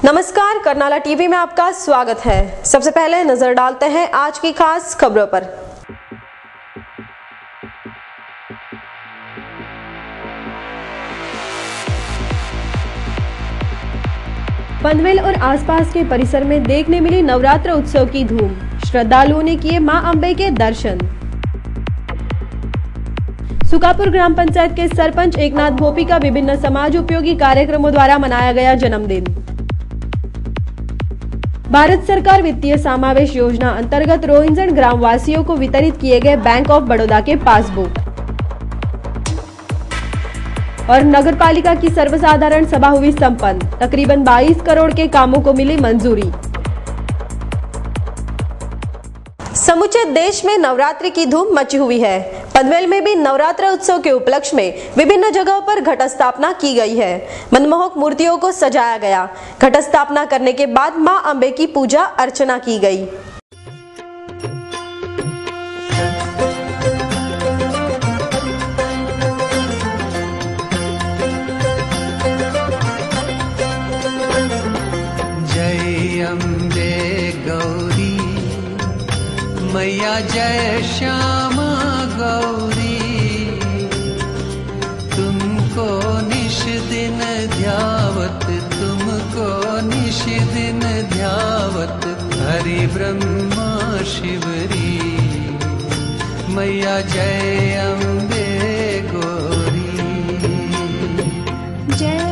नमस्कार, करनाला टीवी में आपका स्वागत है। सबसे पहले नजर डालते हैं आज की खास खबरों पर। पनवेल और आसपास के परिसर में देखने मिली नवरात्र उत्सव की धूम। श्रद्धालुओं ने किए मां अंबे के दर्शन। सुकापुर ग्राम पंचायत के सरपंच एकनाथ भोपी का विभिन्न समाज उपयोगी कार्यक्रमों द्वारा मनाया गया जन्मदिन। भारत सरकार वित्तीय समावेश योजना अंतर्गत रोहिंजन ग्राम वासियों को वितरित किए गए बैंक ऑफ बड़ौदा के पासबुक। और नगरपालिका की सर्वसाधारण सभा हुई संपन्न। तकरीबन 22 करोड़ के कामों को मिली मंजूरी। समूचे देश में नवरात्रि की धूम मची हुई है। पनवेल में भी नवरात्र उत्सव के उपलक्ष्य में विभिन्न जगहों पर घट स्थापना की गई है। मनमोहक मूर्तियों को सजाया गया। घट स्थापना करने के बाद मां अंबे की पूजा अर्चना की गई। जय अम्बे गौरी मैया, जय श्यामा गौरी, तुमको निश दिन ध्यावत, तुमको निश दिन ध्यावत, हरि ब्रह्मा शिवरी, मैया जय अम्बे गौरी। जय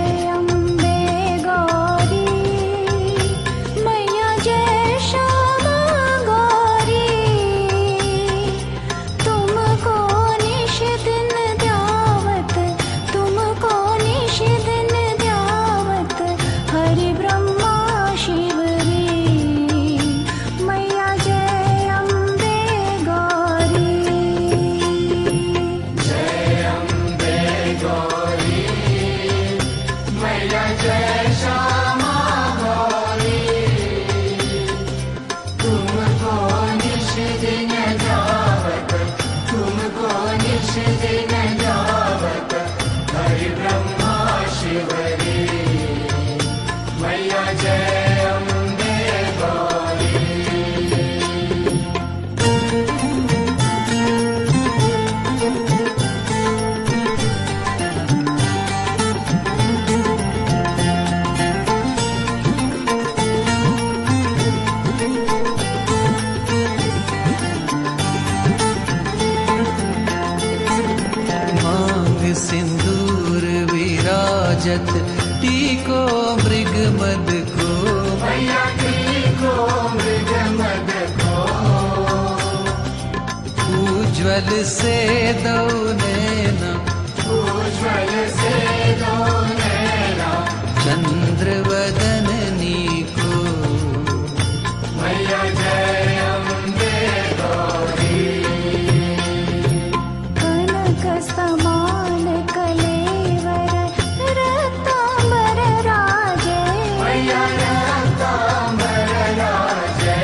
सिंदूर विराजत, टीको मृग मद को, मैया टीको मृग मद को, उज्ज्वल से दो नैना, उज्ज्वल से दो नैना, चंद्र वदननी को, मैया जय अम्बे गौरी। कनक समान कलेवर रत्नांबर राजे, मैया रत्नांबर राजे,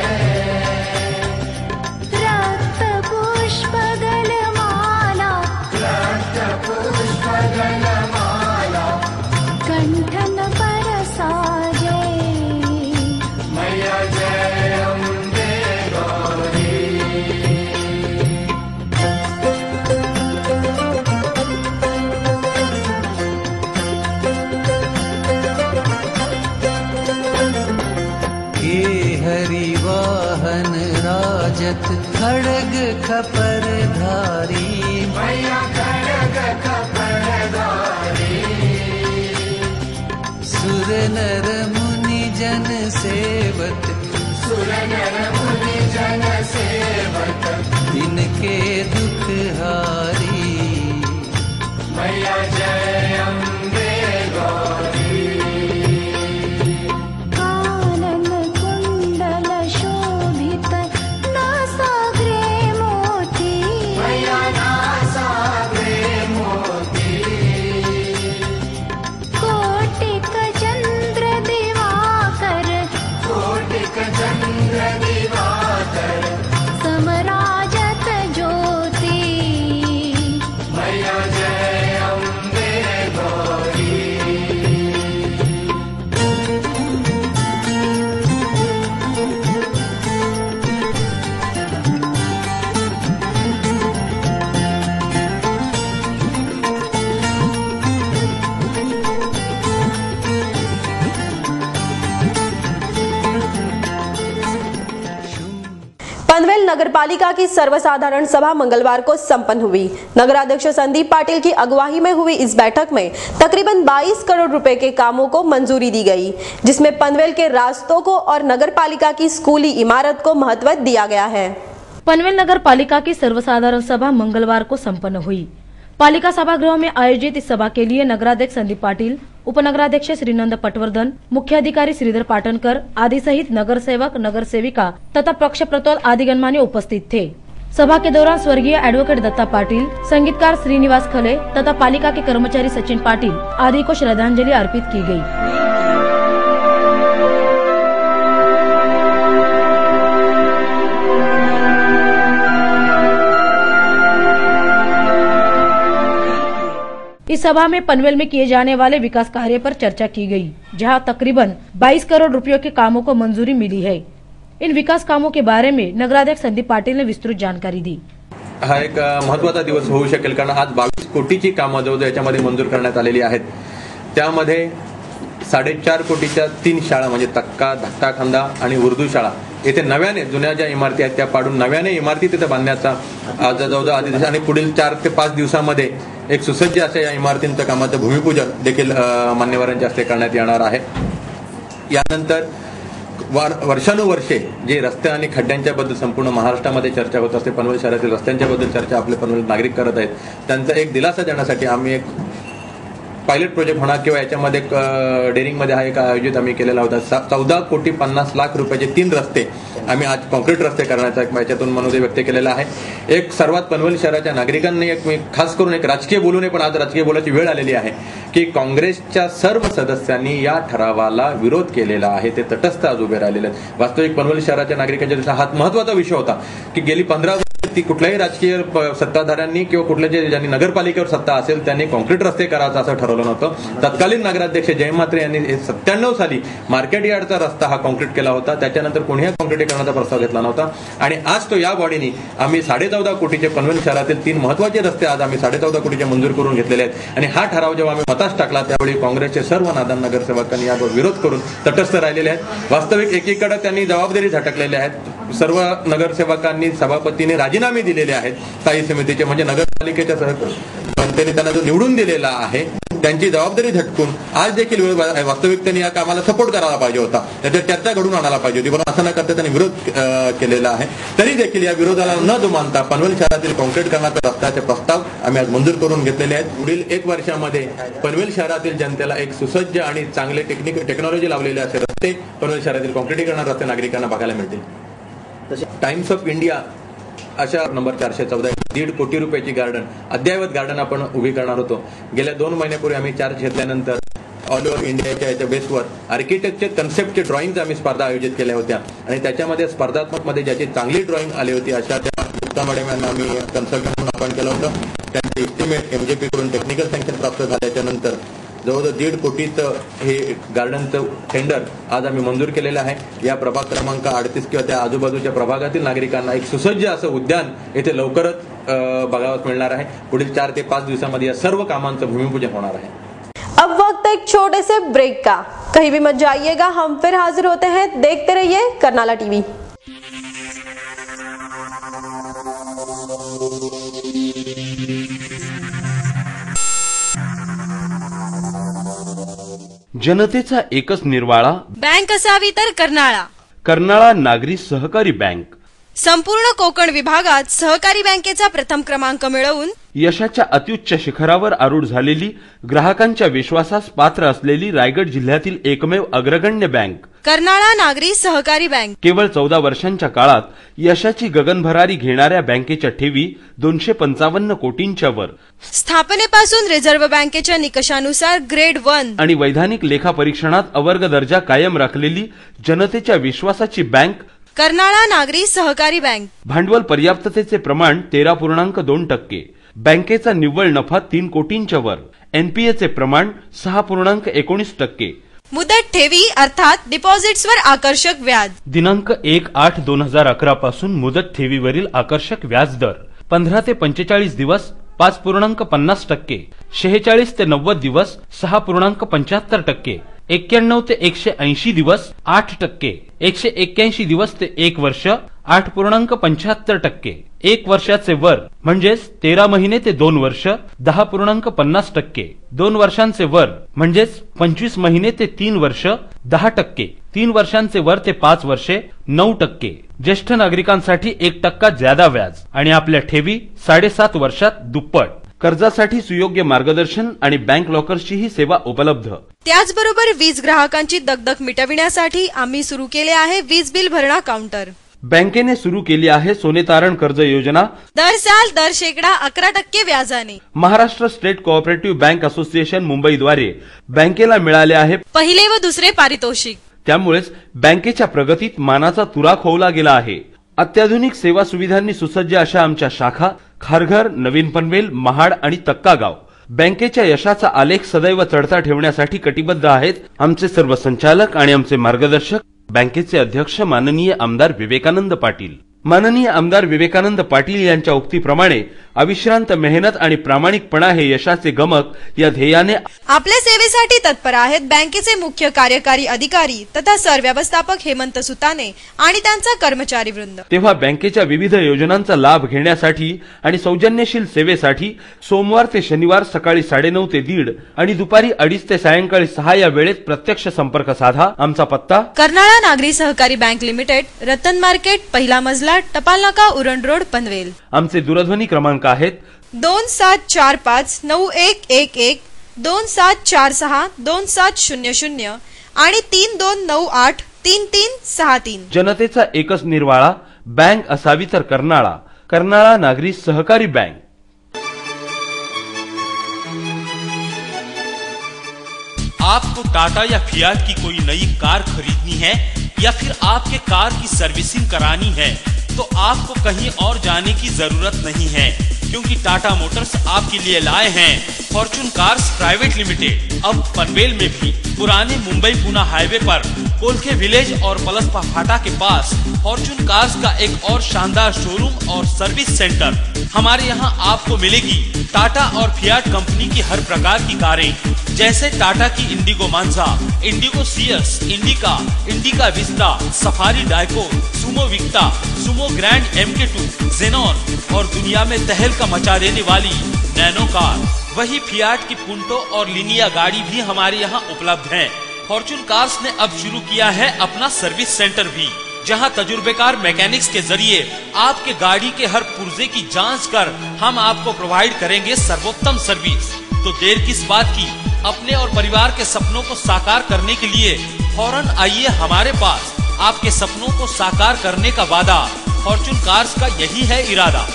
रक्त पुष्प गलमाला, रक्त पुष्प गलमाला, कंठन पर साजे, मैया जय अम्बे गौरी। हरिवाहन राजत, खड्ग खपर धारी, मैया खड्ग खपर धारी, सुर नर मुनि जन सेवत, सुर नर मुनि जन सेवत, इनके दुख हारी, मैया जय अम्बे गौरी। समराजत ज्योति, मैया जय अम्बे नगरपालिका की सर्वसाधारण सभा मंगलवार को संपन्न हुई। नगराध्यक्ष संदीप पाटिल की अगुवाई में हुई इस बैठक में तकरीबन 22 करोड़ रुपए के कामों को मंजूरी दी गई, जिसमें पनवेल के रास्तों को और नगरपालिका की स्कूली इमारत को महत्व दिया गया है। पनवेल नगर पालिका की सर्वसाधारण सभा मंगलवार को संपन्न हुई। पालिका सभागृह में आयोजित इस सभा के लिए नगराध्यक्ष संदीप पाटिल, उपनगराध्यक्ष श्रीनंद पटवर्धन, मुख्य अधिकारी श्रीधर पाटनकर आदि सहित नगर सेवक, नगर सेविका तथा पक्ष प्रतोल आदि गणमान्य उपस्थित थे। सभा के दौरान स्वर्गीय एडवोकेट दत्ता पाटिल, संगीतकार श्रीनिवास खले तथा पालिका के कर्मचारी सचिन पाटिल आदि को श्रद्धांजलि अर्पित की गयी। इस सभा में पनवेल में किए जाने वाले विकास कार्य पर चर्चा की गई, जहां तकरीबन 22 करोड़ रुपयों के कामों को मंजूरी मिली है। इन विकास कामों के बारे में नगराध्यक्ष संदीप पाटिल ने विस्तृत जानकारी दी। हा एक महत्त्वाचा दिवस होऊ शकेल, कारण आज 22 कोटीची कामं जवळजवळ याच्यामध्ये मंजूर करण्यात आलेली आहेत। त्यामध्ये 4.5 कोटीच्या 3 शाळा म्हणजे तक्का, धाकटा खांदा आणि उर्दू शाळा येथे नव्याने, जुन्या ज्या इमारती आहेत त्या पाडून नव्याने इमारती तिथे बांधण्याचा आज जवळजवळ आदेश आणि पुढील 4 ते 5 दिवसामध्ये एक सुसज्ज अशा या इमारतींचं कामाचं भूमिपूजन देखील मान्यवरांच्या हस्ते करण्यात येणार आहे। यानंतर वर्षानुवर्षे जे रस्ते आणि खड्ड्यांच्या बद्दल संपूर्ण महाराष्ट्रामध्ये चर्चा होत असते, पनवेल शहरातील रस्त्यांच्या बद्दल चर्चा आपले पनवेल नागरिक करत आहेत, त्यांचा एक दिलासा देण्यासाठी आम्ही एक पायलट प्रोजेक्ट होणार किंवा याच्यामध्ये डेरिंगमध्ये हा एक आयोजित आम्ही केलेला होता। 14,50,00,000 रुपयाचे 3 रस्ते आम्ही आज कॉन्क्रीट रस्ते करण्याचा याच्यातून मनोदय व्यक्त केलेला आहे। एक सर्वात पनवेल शहराच्या नागरिकांनी एक खास करून एक राजकीय बोलू नये, पण आज राजकीय बोलायची वेळ आलेली आहे की काँग्रेसच्या सर्व सदस्यांनी या ठरावाला विरोध केलेला आहे, ते तटस्थ आज उभे राहिलेले आहेत। वास्तविक पनवेल शहराच्या नागरिकांच्या दृष्टीने हा महत्त्वाचा विषय होता की गेली 15 ती कुठल्याही राजकीय सत्ताधाऱ्यांनी किंवा कुठल्या ज्यांनी नगरपालिकेवर सत्ता असेल त्यांनी कॉन्क्रीट रस्ते करायचं असं ठरवलं नव्हतं। तत्कालीन नगराध्यक्ष जय म्हात्रे यांनी 97 साली मार्केट यार्डचा रस्ता हा कॉन्क्रीट केला होता, त्याच्यानंतर कोणीही कॉन्क्रीट करण्याचा प्रस्ताव घेतला नव्हता आणि आज तो या बॉडीने आम्ही 14.5 कोटीचे पनवेल शहरातील 3 महत्त्वाचे रस्ते आज आम्ही 14.5 कोटीचे मंजूर करून घेतलेले आहेत। आणि हा ठराव जेव्हा आम्ही मतास टाकला त्यावेळी काँग्रेसचे सर्व नादान नगरसेवकांनी यावर विरोध करून तटस्थ राहिलेले आहेत। वास्तविक एकीकडे त्यांनी जबाबदारी झटकलेली आहेत, सर्व नगरसेवकांनी सभापतीने राजीनामे दिलेले आहेत स्थायी समितीचे, म्हणजे नगरपालिकेच्या जनतेने त्यांना जो निवडून दिलेला आहे त्यांची जबाबदारी झटकून आज देखील वास्तविक त्यांनी या कामाला सपोर्ट करायला पाहिजे होता, त्याच्यात चर्चा घडून आणायला पाहिजे होती, पण असं न करता त्यांनी विरोध केलेला आहे। तरी देखील या विरोधाला न दुमानता पनवेल शहरातील कॉन्क्रीटकरणाचा रस्त्याचे प्रस्ताव आम्ही आज मंजूर करून घेतलेले आहेत। पुढील 1 वर्षामध्ये पनवेल शहरातील जनतेला एक सुसज्ज आणि चांगले टेक्नॉलॉजी लावलेले असे रस्ते पनवेल शहरातील कॉन्क्रीटीकरण रस्ते नागरिकांना बघायला मिळतील। टाइम्स ऑफ इंडिया अशा नंबर 414 1.5 कोटी रुपयाची गार्डन, अद्ययावत गार्डन आपण उभी करणार होतो। गेल्या 2 महिन्यापूर्वी आम्ही चार्ज घेतल्यानंतर ऑल ओव्हर इंडियाच्या याच्या बेसवर आर्किटेक्टचे कन्सेप्टचे ड्रॉइंग आम्ही स्पर्धा आयोजित केल्या होत्या आणि त्याच्यामध्ये स्पर्धात्मक मध्ये ज्याची चांगली ड्रॉइंग आली होती अशा त्या गुप्ता मॅडम यांना आम्ही कन्सल्टंट म्हणून अपॉइंट केलं होतं। त्यांचे एस्टिमेट MJP कडून टेक्निकल सँक्शन प्राप्त झाल्याच्या नंतर जवळजवळ 1.5 कोटीचं हे गार्डनचं टेंडर आज आम्ही मंजूर केलेलं आहे। या प्रभाग क्रमांक 38 किंवा त्या आजूबाजूच्या प्रभागातील नागरिकांना एक सुसज्ज असं उद्यान येथे लवकरच बघावयास मिळणार आहे। पुढील 4 ते 5 दिवसांमध्ये या सर्व कामांचं भूमिपूजन होणार आहे। अब वक्त एक छोटे से ब्रेक का, कहीं भी मत जाइएगा, हम फिर हाजिर होते हैं। देखते रहिए करनाला टीवी। जनतेचा एकच निर्वाळा, बँक असावी तर कर्नाळा। कर्नाळा नागरी सहकारी बँक संपूर्ण कोकण विभागात सहकारी बँकेचा प्रथम क्रमांक मिळवून यशाच्या अत्युच्च शिखरावर आरूढ झालेली, ग्राहकांच्या विश्वासास पात्र असलेली रायगड जिल्ह्यातील एकमेव अग्रगण्य बँक कर्नाळा नागरी सहकारी बँक। केवळ 14 वर्षांच्या काळात यशाची गगनभरारी घेणाऱ्या बँकेच्या ठेवी 255 कोटींच्या वर, स्थापनेपासून रिझर्व्ह बँकेच्या निकषानुसार ग्रेड 1 आणि वैधानिक लेखा परीक्षणात अवर्ग दर्जा कायम राखलेली जनतेच्या विश्वासाची बँक कर्नाळा नागरी सहकारी बँक। भांडवल पर्याप्ततेचे प्रमाण 13.2%, बँकेचा निव्वळ नफा 3 कोटींच्या वर, NPA चे प्रमाण 6.19%, मुदत ठेवी अर्थात डिपॉझिट्सवर आकर्षक व्याज। दिनांक 1/8/2011 पासून मुदत ठेवीवरील आकर्षक व्याज दर 15 ते 45 दिवस 5.50%, 46 ते 90 दिवस 6.75%, 91 ते 180 दिवस 8%, 181 दिवस ते 1 वर्ष 8.75%, 1 वर्षाचे वर म्हणजेच 13 महिने ते 2 वर्ष 10.50%, 2 वर्षांचे वर म्हणजेच 25 महिने ते 3 वर्ष 10%, 3 वर्षांचे वर ते 5 वर्षे 9%, ज्येष्ठ नागरिकांसाठी 1% ज्यादा व्याज आणि आपल्या ठेवी 7.5 वर्षात दुप्पट. कर्जासाठी सुयोग्य मार्गदर्शन आणि बँक लॉकर्सची ही सेवा उपलब्ध. त्याचबरोबर वीज ग्राहकांची दगदग मिटविण्यासाठी आम्ही सुरू केले आहे वीज बिल भरणा काउंटर. बँकेने सुरू केली आहे सोने तारण कर्ज योजना. दर साल दर शेकडा 11% व्याजाने. Maharashtra state cooperative bank association मुंबईद्वारे बँकेला मिळाले आहे पहिले व दुसरे पारितोषिक. त्यामुळेच बँकेच्या प्रगतीत मानाचा तुरा खोवला गेला आहे. अत्याधुनिक सेवा सुविधांनी सुसज्ज अशा आमच्या शाखा खारघर, नवीन पनवेल, महाड आणि तक्कागाव बँकेच्या यशाचा आलेख सदैव चढता ठेवण्यासाठी कटिबद्ध आहेत. आमचे सर्व संचालक आणि आमचे मार्गदर्शक बँकेचे अध्यक्ष माननीय आमदार विवेकानंद पाटील. माननीय आमदार विवेकानंद पाटील यांच्या उक्तीप्रमाणे अविश्रांत मेहनत आणि प्रामाणिकपणा हे यशाचे गमक या ध्येयाने आपल्या सेवेसाठी तत्पर आहेत बँकेचे मुख्य कार्यकारी अधिकारी तथा सरव्यवस्थापक हेमंत सुताने आणि त्यांचा कर्मचारी वृंद. तेव्हा बँकेच्या विविध योजनांचा लाभ घेण्यासाठी आणि सौजन्यशील सेवेसाठी सोमवार ते शनिवार सकाळी 9:30 ते 1:30 आणि दुपारी 2:30 ते सायंकाळी 6 या वेळेत प्रत्यक्ष संपर्क साधा. आमचा पत्ता कर्नाळा नागरी सहकारी बँक लिमिटेड, रतन मार्केट, पहिला मजला, टपाल नाका, उरण रोड, पनवेल. आमचे दूरध्वनी क्रमांक आहेत 27459111, 27462700 आणि 32983363. जनतेचा एकच निर्वाळा बँक असावी तर कर्नाळा. कर्नाळा नागरी सहकारी बँक. आपको टाटा या फियाट की कोई नई कार खरीदनी है या फिर आपके कार की सर्विसिंग करानी है तो आपको कहीं और जाने की जरूरत नहीं है, क्योंकि टाटा मोटर्स आपके लिए लाए हैं फॉर्चून कार्स प्राइवेट लिमिटेड. अब पनवेल में भी पुराने मुंबई पुणे हाईवे पर कोलखे विलेज और पलसपा फाटा के पास फॉर्चून कार्स का एक और शानदार शोरूम और सर्विस सेंटर. हमारे यहाँ आपको मिलेगी टाटा और फियाट कंपनी की हर प्रकार की कारें, जैसे टाटा की इंडिगो मांझा, इंडिगो सियस, Indica, Indica Vista, Safari Dicor, Sumo Victa, Sumo Grand MK2, Xenon और दुनिया में तहलका मचा देने वाली नैनो कार. वही फियाट की पुंटो और लिनिया गाड़ी भी हमारे यहाँ उपलब्ध है. फॉर्चून कार्स ने अब शुरू किया है अपना सर्विस सेंटर भी, जहां तजुर्बेकार मैकेनिक्स के जरिए आपके गाड़ी के हर पुर्जे की जांच कर हम आपको प्रोवाइड करेंगे सर्वोत्तम सर्विस. तो देर किस बात की, अपने और परिवार के सपनों को साकार करने के लिए फौरन आइए हमारे पास. आपके सपनों को साकार करने का वादा फॉर्चून कार्स का यही है इरादा.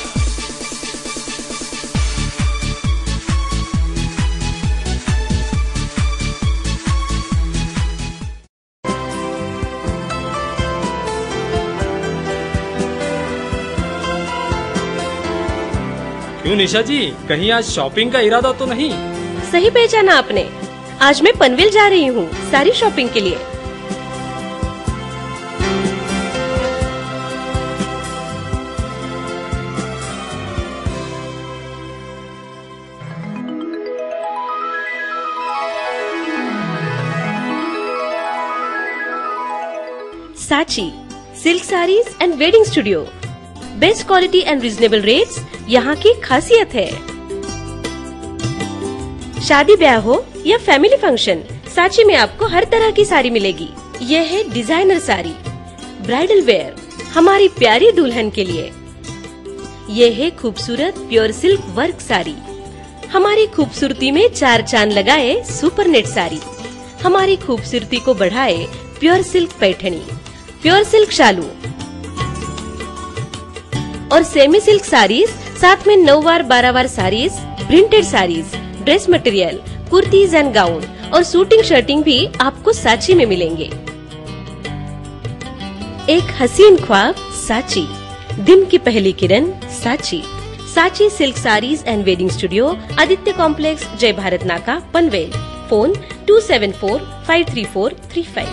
क्यों निशा जी, कहीं आज शॉपिंग का इरादा तो नहीं? सही पहचाना आपने. आज मैं पनवेल जा रही हूँ सारी शॉपिंग के लिए. साची silk saris and wedding studio. Best quality and reasonable rates यहाँ की खासियत है. शादी ब्याह हो या फैमिली फंक्शन, साची में आपको हर तरह की साड़ी मिलेगी. यह है डिजाइनर साड़ी, ब्राइडल वेयर हमारी प्यारी दुल्हन के लिए. यह है खूबसूरत प्योर सिल्क वर्क साड़ी. हमारी खूबसूरती में 4 चांद लगाए सुपर नेट साड़ी. हमारी खूबसूरती को बढ़ाए pure silk Paithani, pure silk शालू और सेमी सिल्क साड़ीज, साथ में 9 वार 12 वार saris, printed saris, dress material, kurtis and gown और सूटिंग शर्टिंग भी आपको साची में मिलेंगे. एक हसीन ख्वाब साची, दिन की पहली किरण साची. साची silk saris and wedding studio, Aditya complex, जय भारत नाका, पनवेल. फोन 27453435.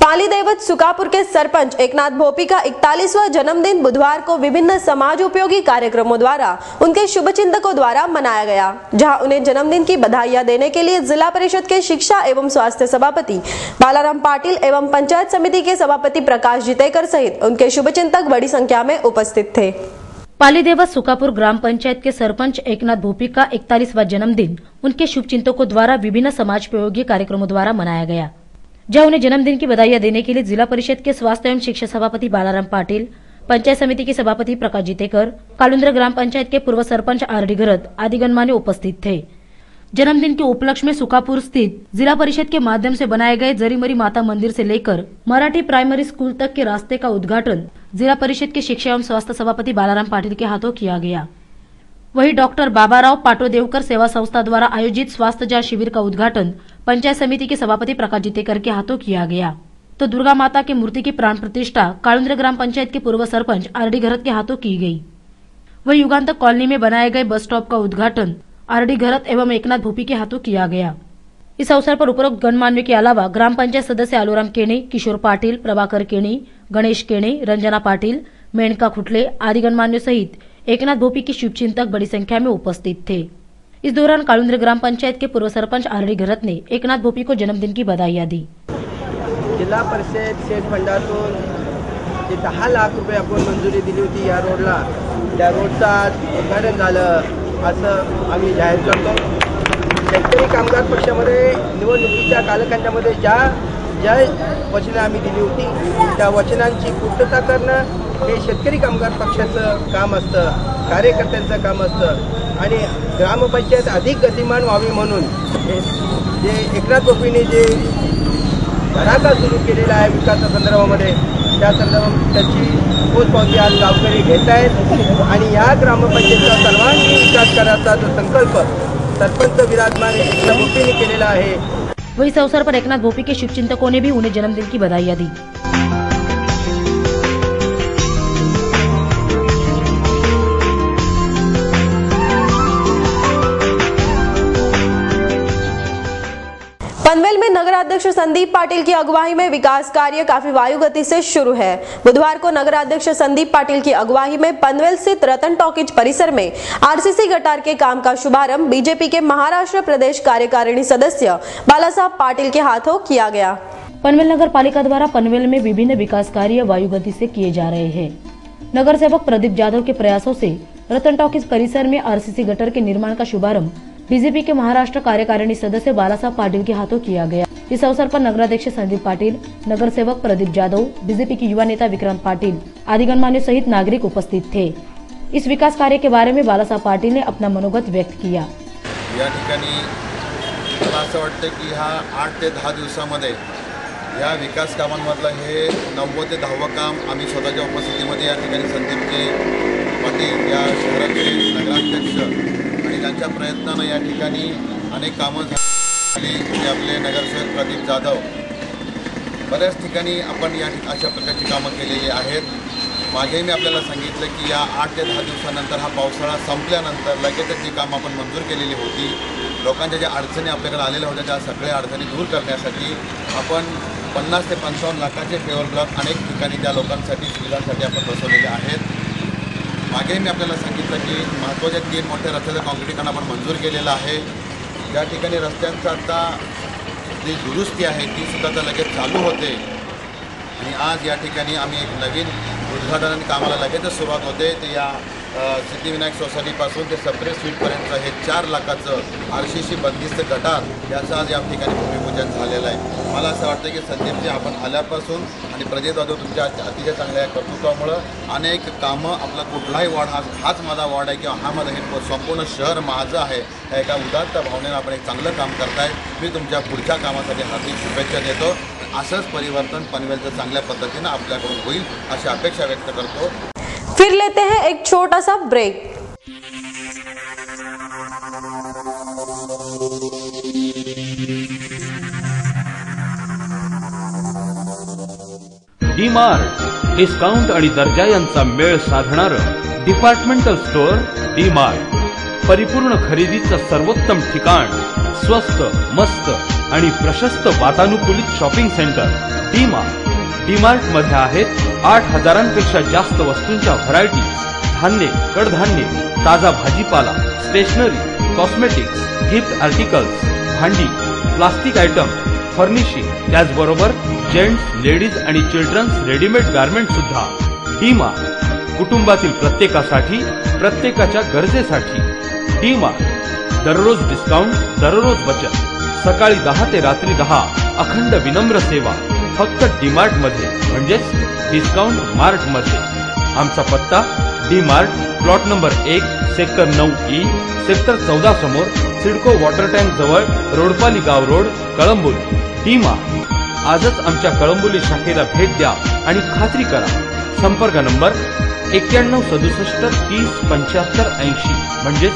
पालीदेव देवत सुकापुर के सरपंच एकनाथ भोपी का 41वां जन्मदिन बुधवार को विभिन्न समाज उपयोगी कार्यक्रमों द्वारा उनके शुभचिंतकों द्वारा मनाया गया, जहां उन्हें जन्मदिन की बधाइयां देने के लिए जिला परिषद के शिक्षा एवं स्वास्थ्य सभापति बालाराम पाटिल एवं पंचायत समिति के सभापति प्रकाश जितेकर सहित उनके शुभचिंतक बड़ी संख्या में उपस्थित थे। पालीदेवत सुकापुर ग्राम पंचायत के सरपंच एकनाथ भोपी का 41वां जन्मदिन उनके शुभचिंतकों द्वारा विभिन्न समाज उपयोगी कार्यक्रमों द्वारा मनाया गया, जहां उन्हें जन्मदिन की बधाइयां देने के लिए जिला परिषद के स्वास्थ्य एवं शिक्षा सभापति बालाराम पाटिल, पंचायत समिति के सभापति प्रकाश जितेकर, कालुंद्र ग्राम पंचायत के पूर्व सरपंच आरडी घरत आदि गणमान्य उपस्थित थे। जन्मदिन के उपलक्ष्य में सुकापुर स्थित जिला परिषद के माध्यम से बनाए गए जरीमरी माता मंदिर से लेकर मराठी प्राइमरी स्कूल तक के रास्ते का उद्घाटन जिला परिषद के शिक्षा एवं स्वास्थ्य सभापति बालाराम पाटिल के हाथों किया गया। वहीं डॉक्टर बाबाराव पाटोदेवकर सेवा संस्था द्वारा आयोजित स्वास्थ्य जांच शिविर का उद्घाटन पंचायत समिति के सभापति प्रकाश जितेकर के हाथों किया गया, तो दुर्गा माता की मूर्ति की प्राण प्रतिष्ठा कालुंद्र ग्राम पंचायत के पूर्व सरपंच आरडी घरत के हाथों की गई। वहीं युगांतक कॉलोनी में बनाए गए बस स्टॉप का उद्घाटन आरडी घरत एवं एकनाथ भोपी के हाथों किया गया। इस अवसर पर उपरोक्त गणमान्य के अलावा ग्राम पंचायत सदस्य आलूराम केणे, किशोर पाटिल, प्रभाकर केणे, गणेश केणे, रंजना पाटिल, मेनका खुटले आदि गणमान्य सहित एकनाथ भोपी के शुभचिंतक बड़ी संख्या में उपस्थित थे। इस दौरान कालुंद्र ग्राम पंचायत के पूर्व सरपंच आरडी घरत ने एकनाथ भोपी को जन्मदिन की बधाइयां दी। जिल्हा परिषद सेट फंडातून जे 10 लाख रुपये आपण मंजुरी दिली होती या रोडला, त्या रोडचा उद्घाटन झालं असं आम्ही जाहीर करतो। शेतकरी कामगार पक्षामध्ये निवडणुकीच्या कालखंडामध्ये ज्या वचनं आम्ही दिली होती त्या वचनांची पूर्तता करणं हे शेतकरी कामगार पक्षाचं काम असतं, कार्यकर्त्यांचं काम असतं। आणि ग्रामपंचायत अधिक गतिमान व्हावी म्हणून जे एकनाथ भोपीने जे धडाका सुरू केलेला आहे विकासासंदर्भामध्ये, त्या संदर्भात त्याची पोचपावती आज गावकरी घेत आहेत आणि या ग्रामपंचायतीचा सर्वांगीण विकास करायचा जो संकल्प सरपंच विराजमान एकनाथ भोपीने केलेला आहे। वहीं इस अवसर पर एकनाथ भोपी के शुभचिंतकों ने भी उन्हें जन्मदिन की बधाइयां दी। पनवेल में नगराध्यक्ष संदीप पाटिल की अगुवाई में विकास कार्य काफी वायु गति से शुरू है। बुधवार को नगराध्यक्ष संदीप पाटिल की अगुवाई में पनवेल स्थित रतन टॉकीज परिसर में आरसीसी गटार के काम का शुभारंभ बीजेपी के महाराष्ट्र प्रदेश कार्यकारिणी सदस्य बालासाहब पाटिल के हाथों किया गया। पनवेल नगर पालिका द्वारा पनवेल में विभिन्न विकास कार्य वायु गति से किए जा रहे हैं। नगर सेवक प्रदीप जाधव के प्रयासों से रतन टॉकीज परिसर में आरसीसी गटर के निर्माण का शुभारंभ बीजेपी के महाराष्ट्र कार्यकारिणी सदस्य बालासाहब पाटिल के हाथों किया गया। इस अवसर पर नगराध्यक्ष संदीप पाटिल, नगर सेवक प्रदीप जाधव, बीजेपी की युवा नेता विक्रांत पाटिल आदि गणमान्य सहित नागरिक उपस्थित थे। इस विकास कार्य के बारे में बालासाहब पाटिल ने अपना मनोगत व्यक्त किया। या ठिकाणी मला असं वाटतं की ह्या 8 ते 10 दिवसांमध्ये या विकास कामांमधलं हे 9वं ते 10वं काम आम्ही स्वतःच्या उपस्थितीमध्ये या ठिकाणी संदीपजी पाटील या शहराचे नगराध्यक्ष आणि त्यांच्या प्रयत्नानं या ठिकाणी अनेक कामं झाली। आपले नगरसेवक प्रदीप जाधव बऱ्याच ठिकाणी आपण या अशा प्रकारची कामं केलेली आहेत। मागेही मी आपल्याला सांगितलं की या 8 ते 10 दिवसानंतर हा पावसाळा संपल्यानंतर लगेचच जी कामं आपण मंजूर केलेली होती, लोकांच्या ज्या अडचणी आपल्याकडे आलेल्या होत्या त्या सगळ्या अडचणी दूर करण्यासाठी आपण 50 ते 55 लाखाचे फेवर ब्लॉक अनेक ठिकाणी त्या लोकांसाठी सुविधांसाठी आपण बसवलेले आहेत। मागे मी आपल्याला सांगितलं की महत्त्वाच्या 3 मोठ्या रस्त्याचं काँक्रिटीकरण आपण मंजूर केलेलं आहे। त्या ठिकाणी रस्त्यांचा आता जी दुरुस्ती आहे ती सुद्धा आता लगेच चालू होते आणि आज या ठिकाणी आम्ही एक नवीन उद्घाटन कामाला लगेचच सुरुवात होते। ते या सिद्धिविनायक सोसायटीपासून ते सप्रे स्वीटपर्यंतचं हे 4 लाखाचं आरसीसी बंदिस्त गटार याचं आज या ठिकाणी भूमिपूजन झालेलं आहे। मला असं वाटतं की संदीपजी आपण आल्यापासून आणि प्रदीप जाधव तुमच्या अतिशय चांगल्या कर्तृत्वामुळं अनेक कामं आपला कुठलाही वॉर्ड हाच माझा वॉर्ड आहे किंवा हा माझा हे संपूर्ण शहर माझं आहे ह्या एका उदात्त भावनेनं आपण एक चांगलं काम करताय। मी तुमच्या पुढच्या कामासाठी हार्दिक शुभेच्छा देतो। असंच परिवर्तन पनवेलचं चांगल्या पद्धतीनं आपल्याकडून होईल अशी अपेक्षा व्यक्त करतो। फिर लेते हैं एक छोटा सा ब्रेक। डी मार्ट डिस्काउंट आणि दर्जा यांचा मेळ साधणारं डिपार्टमेंटल स्टोअर डी मार्ट, परिपूर्ण खरेदीचं सर्वोत्तम ठिकाण स्वस्त, मस्त आणि प्रशस्त वातानुकूलित शॉपिंग सेंटर डी मार्ट मध्ये आहेत 8,000पेक्षा जास्त वस्तूंच्या व्हरायटीज, धान्य, कडधान्य, ताजा भाजीपाला, स्टेशनरी, कॉस्मेटिक्स, गिफ्ट आर्टिकल्स, भांडी, प्लास्टिक आयटम, फर्निशिंग, त्याचबरोबर जेंट्स, लेडीज आणि चिल्ड्रन्स रेडीमेड गारमेंट सुद्धा. डी मार्ट कुटुंबातील प्रत्येकासाठी, प्रत्येकाच्या गरजेसाठी. डी मार्ट दररोज डिस्काउंट, दररोज बचत. सकाळी 10 ते रात्री 10 अखंड विनम्र सेवा फक्त डी मार्ट मध्ये, म्हणजेच डिस्काउंट मार्ट मध्ये. आमचा पत्ता D mart, plot number 1, sector 9E, sector 14 समोर, सिडको वॉटर टँक जवळ, रोडपाली गाव रोड, कळंबोली. D mart. आजच आमच्या कळंबोली शाखेला भेट द्या आणि खात्री करा. संपर्क नंबर 9167 30 75 80, म्हणजेच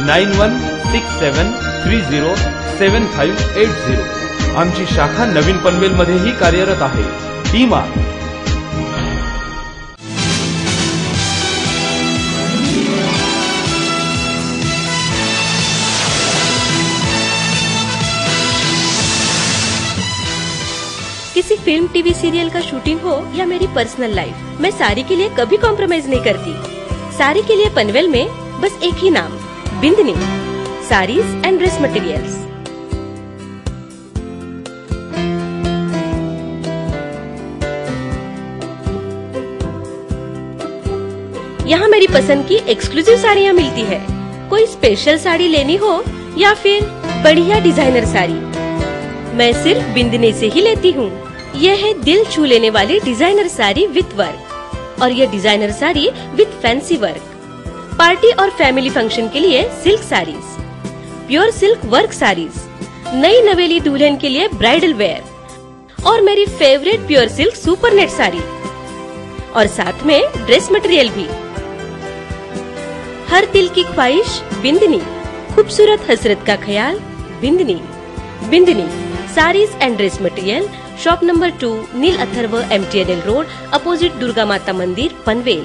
9167307580. आमची शाखा नवीन पनवेल मध्येही कार्यरत आहे. D mart. किसी फिल्म, टीवी सीरियल का शूटिंग हो या मेरी पर्सनल लाइफ, मैं साड़ी के लिए कभी कॉम्प्रोमाइज नहीं करती. साड़ी के लिए पनवेल में बस एक ही नाम, बिंदनी साड़ीज एंड ड्रेस मटेरियल्स. यहाँ मेरी पसंद की एक्सक्लूसिव साड़ियाँ मिलती है. कोई स्पेशल साड़ी लेनी हो या फिर बढ़िया डिजाइनर साड़ी, मैं सिर्फ बिंदनी से ही लेती हूँ. यह है दिल छू लेने वाली डिजाइनर साड़ी विथ वर्क, और यह designer sari with fancy work. Party और फैमिली फंक्शन के लिए silk saris, pure silk work saris, नई नवेली दुल्हन के लिए ब्राइडल वेयर, और मेरी favourite pure silk super net sari, और साथ में ड्रेस मटेरियल भी. हर दिल की ख्वाहिश बिंदनी, खूबसूरत हसरत का ख्याल Bindani. Bindani saris and dress material, shop number 2, Neel Atharva, MTNL road, opposite Durga Mata Mandir, Panvel.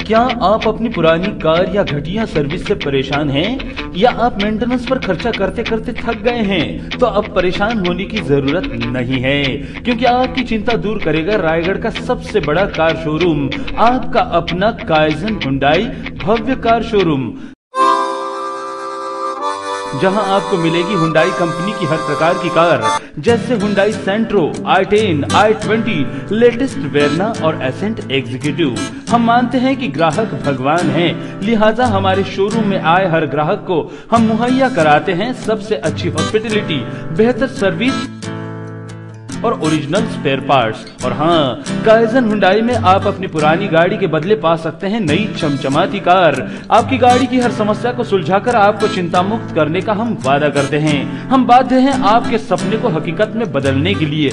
क्या आप अपनी पुरानी कार या घटिया सर्विस से परेशान हैं या आप मेंटेनेंस पर खर्चा करते करते थक गए हैं? तो अब परेशान होने की जरूरत नहीं है, क्योंकि आपकी चिंता दूर करेगा रायगढ़ का सबसे बड़ा कार शोरूम, आपका अपना काइजन हुंडई भव्य कार शोरूम, जहां आपको मिलेगी हुंडई कंपनी की हर प्रकार की कार, जैसे हुंडई सेंट्रो, i10, i20, लेटेस्ट वेरना और एसेंट एग्जीक्यूटिव. हम मानते हैं कि ग्राहक भगवान हैं, लिहाजा हमारे शोरूम में आए हर ग्राहक को हम मुहैया कराते हैं सबसे अच्छी हॉस्पिटलिटी, बेहतर सर्विस और ओरिजिनल स्पेयर पार्ट्स. और हाँ, काइजन हुंडई में आप अपनी पुरानी गाड़ी के बदले पा सकते हैं नई चमचमाती कार. आपकी गाड़ी की हर समस्या को सुलझाकर आपको चिंता मुक्त करने का हम वादा करते हैं. हम बाध्य हैं आपके सपने को हकीकत में बदलने के लिए.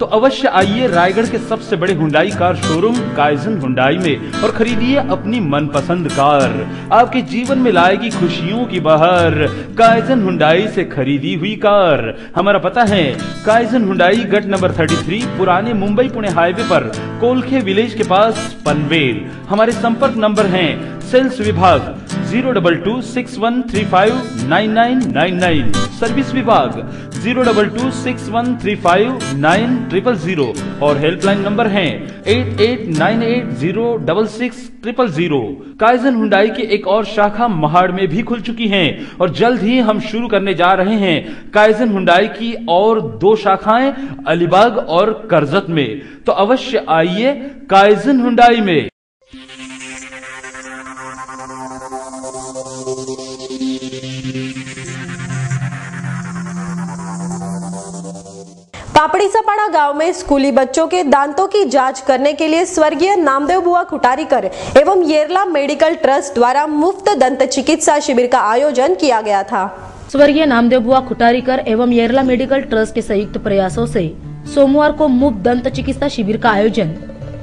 तो अवश्य आइए रायगढ़ के सबसे बड़े Hyundai car showroom kaizen Hyundai में और खरीदिए अपनी मनपसंद कार. आपके जीवन में लाएगी खुशियों की बहार काइजन हुंडई से खरीदी हुई कार. हमारा पता है काइजन हुंडई, गट नंबर 33, पुराने मुंबई पुणे हाईवे पर, कोलखे विलेज के पास, पनवेल. हमारे संपर्क नंबर हैं सेल्स विभाग 02261359999, सर्विस विभाग 02261359000 और हेल्पलाइन नंबर हैं 8898066000. काइजन हुंडई की एक और शाखा महाड़ में भी खुल चुकी है और जल्द ही हम शुरू करने जा रहे हैं काइजन हुंडई की और 2 शाखाएं अलीबाग और करजत में. तो अवश्य आइए काइजन हुंडई में. पापड़ीसापाड़ा गांव में स्कूली बच्चों के दांतों की जांच करने के लिए स्वर्गीय नामदेव बुआ खुटारीकर एवं येरला मेडिकल ट्रस्ट द्वारा मुफ्त दंत चिकित्सा शिविर का आयोजन किया गया था. स्वर्गीय नामदेव बुआ खुटारीकर एवं येरला मेडिकल ट्रस्ट के संयुक्त प्रयासों से सोमवार को मुफ्त दंत चिकित्सा शिविर का आयोजन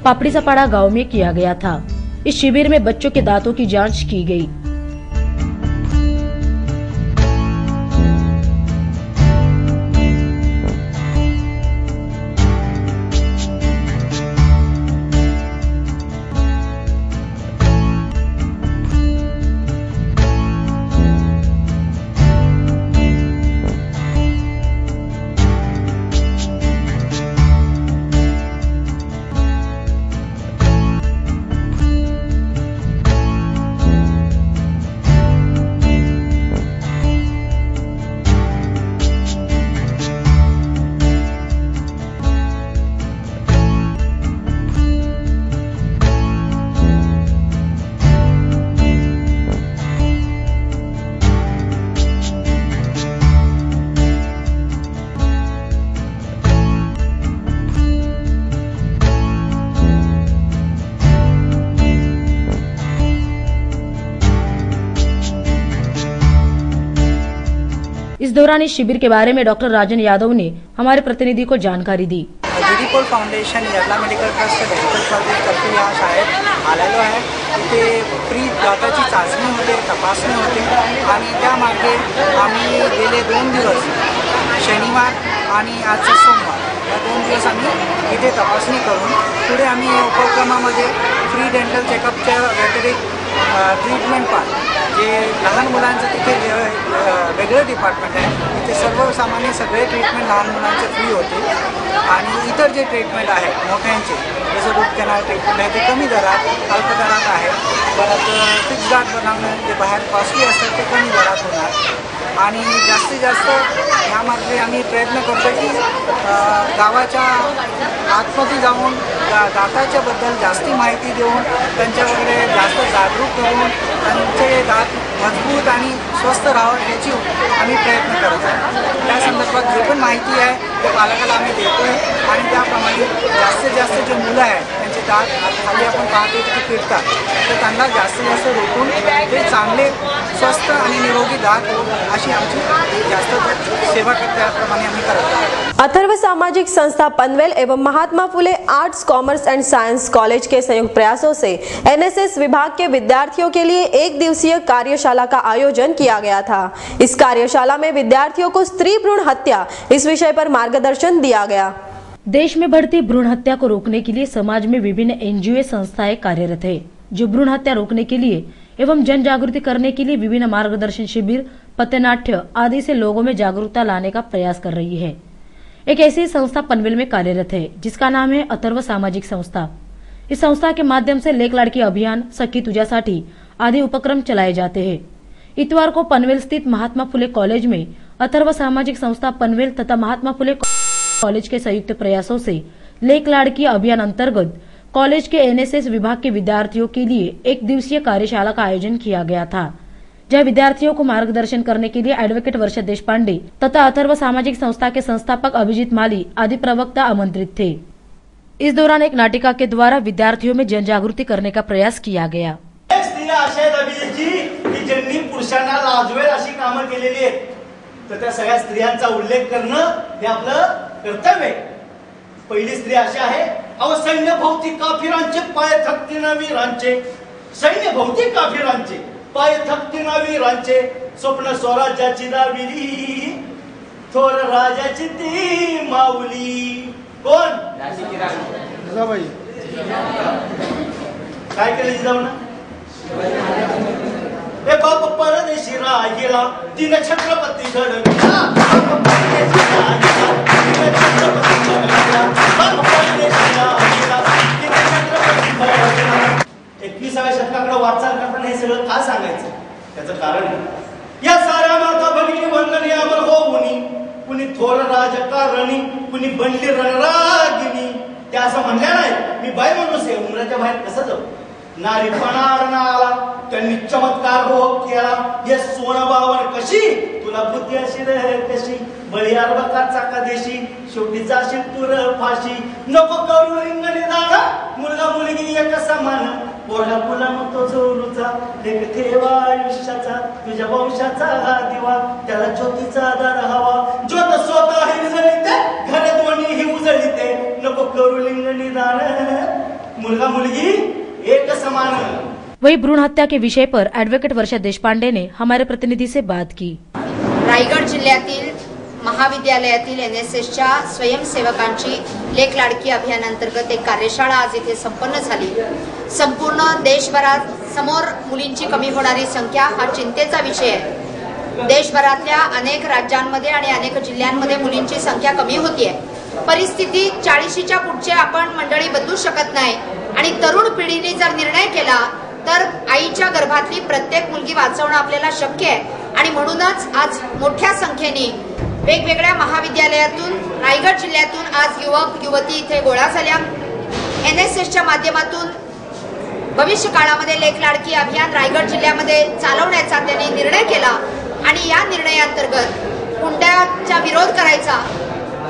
पापड़ीसापाड़ा गाँव में किया गया था. इस शिविर में बच्चों के दांतों की जाँच की गयी. इस दौरान इस शिविर के बारे में डॉक्टर राजन यादव ने हमारे प्रतिनिधि को जानकारी दी। GD Pol foundation Yerala medical trust dental service तर्फे या शाळेत आलेलो आहे। इथे फ्री दाताची चाचणी होते, तपासणी होते आणि त्यामागे आम्ही गेले 2 दिवस शनिवार आणि आजचा सोमवार या 2 दिवस आम्ही इथे तपासणी करून पुढे आम्ही या उपक्रमामध्ये फ्री डेंटल चेकअपच्या व्यतिरिक्त ट्रीटमेंट पार्ट जे लहान मुलांचं तिथे वेगळं डिपार्टमेंट आहे, तिथे सर्वसामान्य सगळे ट्रीटमेंट लहान मुलांचे फ्री होते आणि इतर जे ट्रीटमेंट आहेत मोठ्यांचे जसं रूट कॅनल ट्रीटमेंट आहे ते कमी दरात अल्प दरात आहे। परत फिक्स दात बनवणं जे बाहेर कॉस्टली असतात ते कमी दरात होणार आणि जास्तीत जास्त यामार्गे आम्ही प्रयत्न करतो की गावाच्या आतमध्ये जाऊन दाताच्याबद्दल जास्ती माहिती देऊन त्यांच्याकडे जास्त जागरूक करून त्यांचे दात मजबूत आणि स्वस्थ राहावं याची आम्ही प्रयत्न करत आहोत। त्या संदर्भात जे पण माहिती आहे ते पालकाला आम्ही देतो आहे आणि त्याप्रमाणे जास्तीत जास्त जे मुलं आहेत त्यांचे दात खाली आपण पाहतो की फिरतात तर त्यांना जास्तीत जास्त रोखून ते चांगले स्वस्थ आणि निरोगी दात अशी आमची जास्त सेवा त्याप्रमाणे आम्ही करत आहोत। अथर्व सामाजिक संस्था पनवेल एवं Mahatma Phule arts commerce and science college के संयुक्त प्रयासों से एनएसएस विभाग के विद्यार्थियों के लिए 1 दिवसीय कार्यशाला का आयोजन किया गया था। इस कार्यशाला में विद्यार्थियों को स्त्री भ्रूण हत्या इस विषय पर मार्गदर्शन दिया गया। देश में बढ़ती भ्रूण हत्या को रोकने के लिए समाज में विभिन्न एनजीओ संस्थाएं कार्यरत है, जो भ्रूण हत्या रोकने के लिए एवं जन जागृति करने के लिए विभिन्न मार्गदर्शन शिविर, पथनाट्य आदि से लोगों में जागरूकता लाने का प्रयास कर रही है। एक ऐसी संस्था पनवेल में कार्यरत है जिसका नाम है अथर्व सामाजिक संस्था। इस संस्था के माध्यम से लेक लाडकी अभियान, सखी तुझ्यासाठी आदि उपक्रम चलाए जाते हैं। इतवार को पनवेल स्थित महात्मा फुले कॉलेज में अथर्व सामाजिक संस्था पनवेल तथा महात्मा फुले कॉलेज के संयुक्त प्रयासों से लेक लाडकी अभियान अंतर्गत कॉलेज के एनएसएस विभाग के विद्यार्थियों के लिए 1 दिवसीय कार्यशाला का आयोजन किया गया था, जहाँ विद्यार्थियों को मार्गदर्शन करने के लिए एडवोकेट वर्षा देशपांडे तथा अथर्व सामाजिक संस्था के संस्थापक अभिजीत माली आदि प्रवक्ता आमंत्रित थे। इस दौरान एक नाटिका के द्वारा विद्यार्थियों में जन जागृति करने का प्रयास किया गया। स्त्रिया अशा आहेत अभिजीतजी की ज्यांनी पुरुषांना लाजवेल अशी कामं केलेली आहेत, तर त्या सगळ्या स्त्रियांचा उल्लेख करणं हे आपलं कर्तव्य आहे। पहिली स्त्री अशी आहे, अहो सैन्य भौतिक काफिरांचे पाय थकतीना वीरांचे, सैन्य भौतिक काफिरांचे पाय थकतीना वीरांचे, स्वप्न स्वराज्याची दाविली थोर राजाची ती माऊली। कोण? जिजाबाई। काय केलं जिजाऊन? ए बाप परदेशी राहिला तिने छत्रपती घडविला, बाप परदेशी राहिला तिने छत्रपती घडविला, बाप परदेशी राहिला तिने छत्रपती घडविला। 21व्या शतकाकडे वाटचाल करताना हे सगळं का सांगायचं? त्याचं कारण या साऱ्या माता भगिनी वंदनी अमर होऊनी, कुणी थोर राजकारणी, कुणी बनली रणरागिनी। त्या असं म्हणल्या नाही मी बाई माणूस आहे, उमराच्या बाहेर कसं जाऊ? नारीपणा आला त्यांनी चमत्कार हो केला, हे सोनं बावर कशी तुला बुद्धी अशी रे कशी, बळी अर्भकाचा का देशी शेवटी जाशील तुर फाशी। नको करू रिंगणी दादा मुलगा मुलगी एक समान, पोरगा पुला मग तो जोरूचा लेख ठेवा आयुष्याचा, तुझ्या वंशाचा हा दिवा त्याला ज्योतीचा आधार हवा, ज्योत स्वतः ही उजळीते घर दोन्ही उजळीते, नको करू लिंगणी दान मुलगा मुलगी एक समान। वही भ्रूण हत्या के विषय पर एडवोकेट वर्षा देशपांडे ने हमारे प्रतिनिधि से बात की। रायगड जिल्ह्यातील महाविद्यालयातील एनएसएसच्या स्वयंसेवकांची लेक लाडकी अभियानांतर्गत एक कार्यशाळा आज इथे संपन्न झाली। संपूर्ण देशभरात समोर मुलींची कमी होणारी संख्या हा चिंतेचा विषय आहे। देशभरातल्या अनेक राज्यांमध्ये आणि अनेक जिल्ह्यांमध्ये मुलींची संख्या कमी होतीये। परिस्थिती 40च्या पुढचे आपण मंडळी बदलू शकत नाही आणि तरुण पिढीने जर निर्णय केला तर आईच्या गर्भातली प्रत्येक मुलगी वाचवणं आपल्याला शक्य आहे आणि म्हणूनच आज मोठ्या संख्येने वेगवेगळ्या महाविद्यालयातून रायगड जिल्ह्यातून आज युवक युवती इथे गोळा झाल्या। एनएसएसच्या माध्यमातून भविष्य काळामध्ये लेक लाडकी अभियान रायगड जिल्ह्यामध्ये चालवण्याचा त्यांनी निर्णय केला आणि या निर्णयाअंतर्गत हुंड्याचा विरोध करायचा,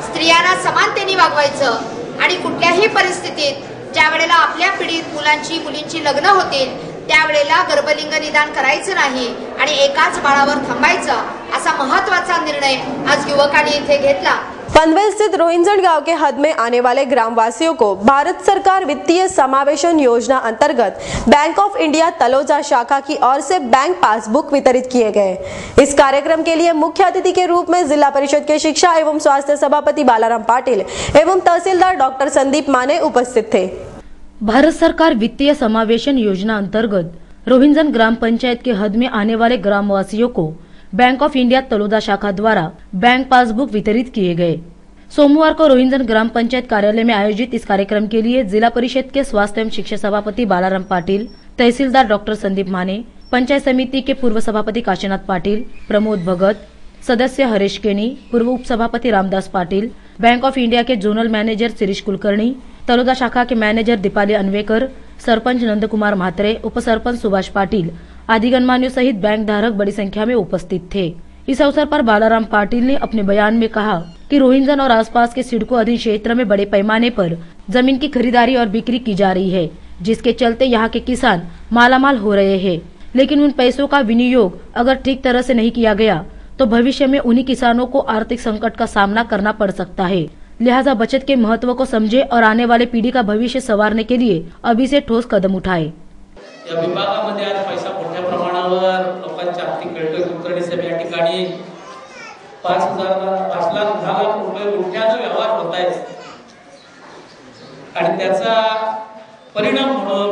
स्त्रियांना समानतेने वागवायचं आणि कुठल्याही परिस्थितीत ज्या वेळेला आपल्या पिढीत मुलींची लग्न होतील त्यावेळेला गर्भलिंग निदान करायचं नाही आणि एकाच बाळावर थांबायचं असा महत्त्वाचा निर्णय आज युवकांनी इथे घेतला। पनवेल स्थित रोहिंजन गांव के हद में आने वाले ग्रामवासियों को भारत सरकार वित्तीय समावेशन योजना अंतर्गत बैंक ऑफ इंडिया तलोजा शाखा की ओर से बैंक पासबुक वितरित किए गए। इस कार्यक्रम के लिए मुख्य अतिथि के रूप में जिला परिषद के शिक्षा एवं स्वास्थ्य सभापति बालाराम पाटिल एवं तहसीलदार डॉक्टर संदीप माने उपस्थित थे। भारत सरकार वित्तीय समावेशन योजना अंतर्गत रोहिंजन ग्राम पंचायत के हद में आने वाले ग्रामवासियों को बैंक ऑफ इंडिया तलोदा शाखा द्वारा बैंक पासबुक वितरित किए गए। सोमवार को रोहिंजन ग्राम पंचायत कार्यालय में आयोजित इस कार्यक्रम के लिए जिला परिषद के स्वास्थ्य एवं शिक्षा सभापति बालाराम पाटिल, तहसीलदार डॉक्टर संदीप माने, पंचायत समिति के पूर्व सभापति काशीनाथ पाटिल, प्रमोद भगत, सदस्य हरीश केनी, पूर्व उप सभापति Ramdas Patil, bank of India के जोनल मैनेजर शिरीष कुलकर्णी, तलोदा शाखा के मैनेजर दीपाली अन्वेकर, सरपंच नंदकुमार म्हात्रे, उप सरपंच सुभाष पाटिल आदि गणमान्यों सहित बैंक धारक बड़ी संख्या में उपस्थित थे। इस अवसर पर बालाराम पाटिल ने अपने बयान में कहा कि रोहिंजन और आसपास के सिडको अधीन क्षेत्र में बड़े पैमाने पर जमीन की खरीदारी और बिक्री की जा रही है, जिसके चलते यहाँ के किसान मालामाल हो रहे हैं। लेकिन उन पैसों का विनियोग अगर ठीक तरह से नहीं किया गया तो भविष्य में उन्हीं किसानों को आर्थिक संकट का सामना करना पड़ सकता है। लिहाजा बचत के महत्व को समझे और आने वाले पीढ़ी का भविष्य संवारने के लिए अभी से ठोस कदम उठाए। या विभागामध्ये आज पैसा मोठ्या प्रमाणावर लोकांच्या आर्थिक गळकटीसाठी या ठिकाणी 5 लाख 10 लाख रुपये मोठ्याने व्यवहार होत आहेत आणि त्याचा परिणाम म्हणून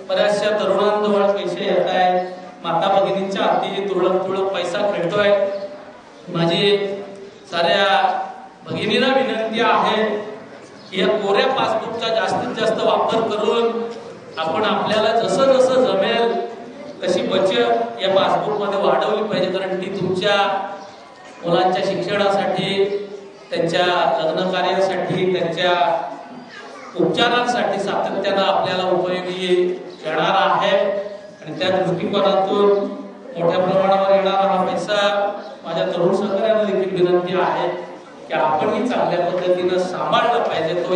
बऱ्याचशा तरुणांजवळ पैसे येत आहेत, माता भगिनींच्या हाती तुरळक पैसा खेळतोय। माझी साऱ्या भगिनींना विनंती आहे की या कोऱ्या पासबुकचा जास्तीत जास्त वापर करून आपण आपल्याला जसं जसं जमेल तशी बचत या पासबुक मध्ये वाढवली पाहिजे, कारण ती तुमच्या मुलांच्या शिक्षणासाठी, त्यांच्या लग्न कार्यासाठी, त्यांच्या उपचारांसाठी सातत्याने आपल्याला उपयोगी येणार आहे। आणि त्या दृष्टिकोनातून मोठ्या प्रमाणावर येणारा हा पैसा माझ्या तरुण सहकाऱ्यांना देखील विनंती आहे की आपणही चांगल्या पद्धतीने सांभाळला पाहिजे। तो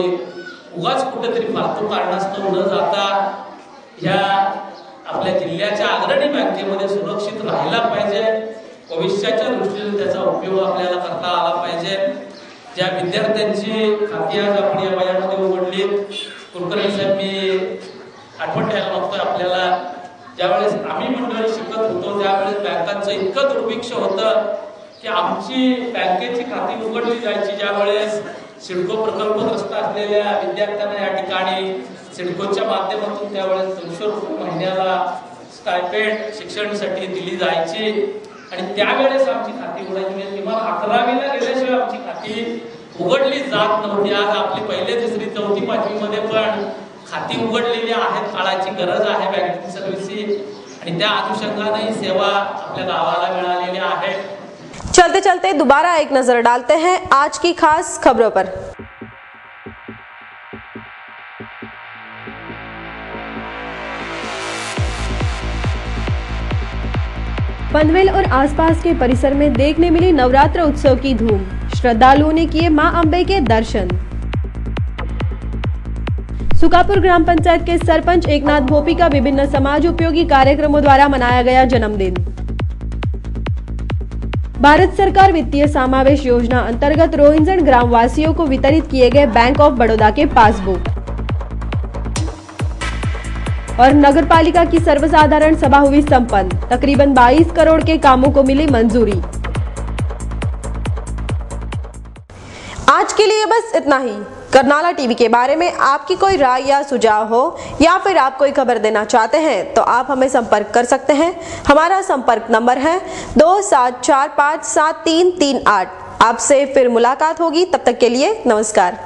उगाच कुठेतरी फालतू कारणास्तव न जाता या आपल्या जिल्ह्याच्या अग्रणी बँकेमध्ये सुरक्षित राहिला पाहिजे। भविष्याच्या दृष्टीने त्याचा उपयोग आपल्याला करता आला पाहिजे। ज्या विद्यार्थ्यांची खाती आज आपण या वयामध्ये उघडली, कुलकर्णी साहेब मी आठवण द्यायला मागतोय आपल्याला, ज्यावेळेस आम्ही मंडळी शिकत होतो त्यावेळेस बँकांचं इतकं दुर्भिक्ष होतं की आमची बँकेची खाती उघडली जायची ज्यावेळेस सिडको प्रकल्पग्रस्त असलेल्या विद्यार्थ्यांना या ठिकाणी सिडकोच्या माध्यमातून त्यावेळेस 200 रुपये महिन्याला स्टायपेंड शिक्षणासाठी दिली जायची आणि त्यावेळेस आमची खाती उघडायची, म्हणजे किमान 11वीला गेल्याशिवाय आमची खाती उघडली जात नव्हती। आज आपली पहिली, दुसरी, चौथी, 5वी मध्ये पण खाती उघडलेली आहेत। काळाची गरज आहे बँकिंग सर्व्हिसची आणि त्या अनुषंगाने सेवा आपल्या गावाला मिळालेली आहे। चलते चलते दोबारा एक नजर डालते हैं आज की खास खबरों पर। पनवेल और आसपास के परिसर में देखने मिली नवरात्र उत्सव की धूम। श्रद्धालुओं ने किए मां अंबे के दर्शन। सुकापुर ग्राम पंचायत के सरपंच एकनाथ भोपी का विभिन्न समाज उपयोगी कार्यक्रमों द्वारा मनाया गया जन्मदिन। भारत सरकार वित्तीय समावेश योजना अंतर्गत रोहिंजन ग्राम वासियों को वितरित किए गए बैंक ऑफ बड़ौदा के पासबुक। और नगर पालिका की सर्वसाधारण सभा हुई संपन्न। तकरीबन 22 करोड़ के कामों को मिली मंजूरी। आज के लिए बस इतना ही। करनाला टीवी के बारे में आपकी कोई राय या सुझाव हो या फिर आप कोई खबर देना चाहते हैं तो आप हमें संपर्क कर सकते हैं। हमारा संपर्क नंबर है 27457338। आपसे फिर मुलाकात होगी, तब तक के लिए नमस्कार।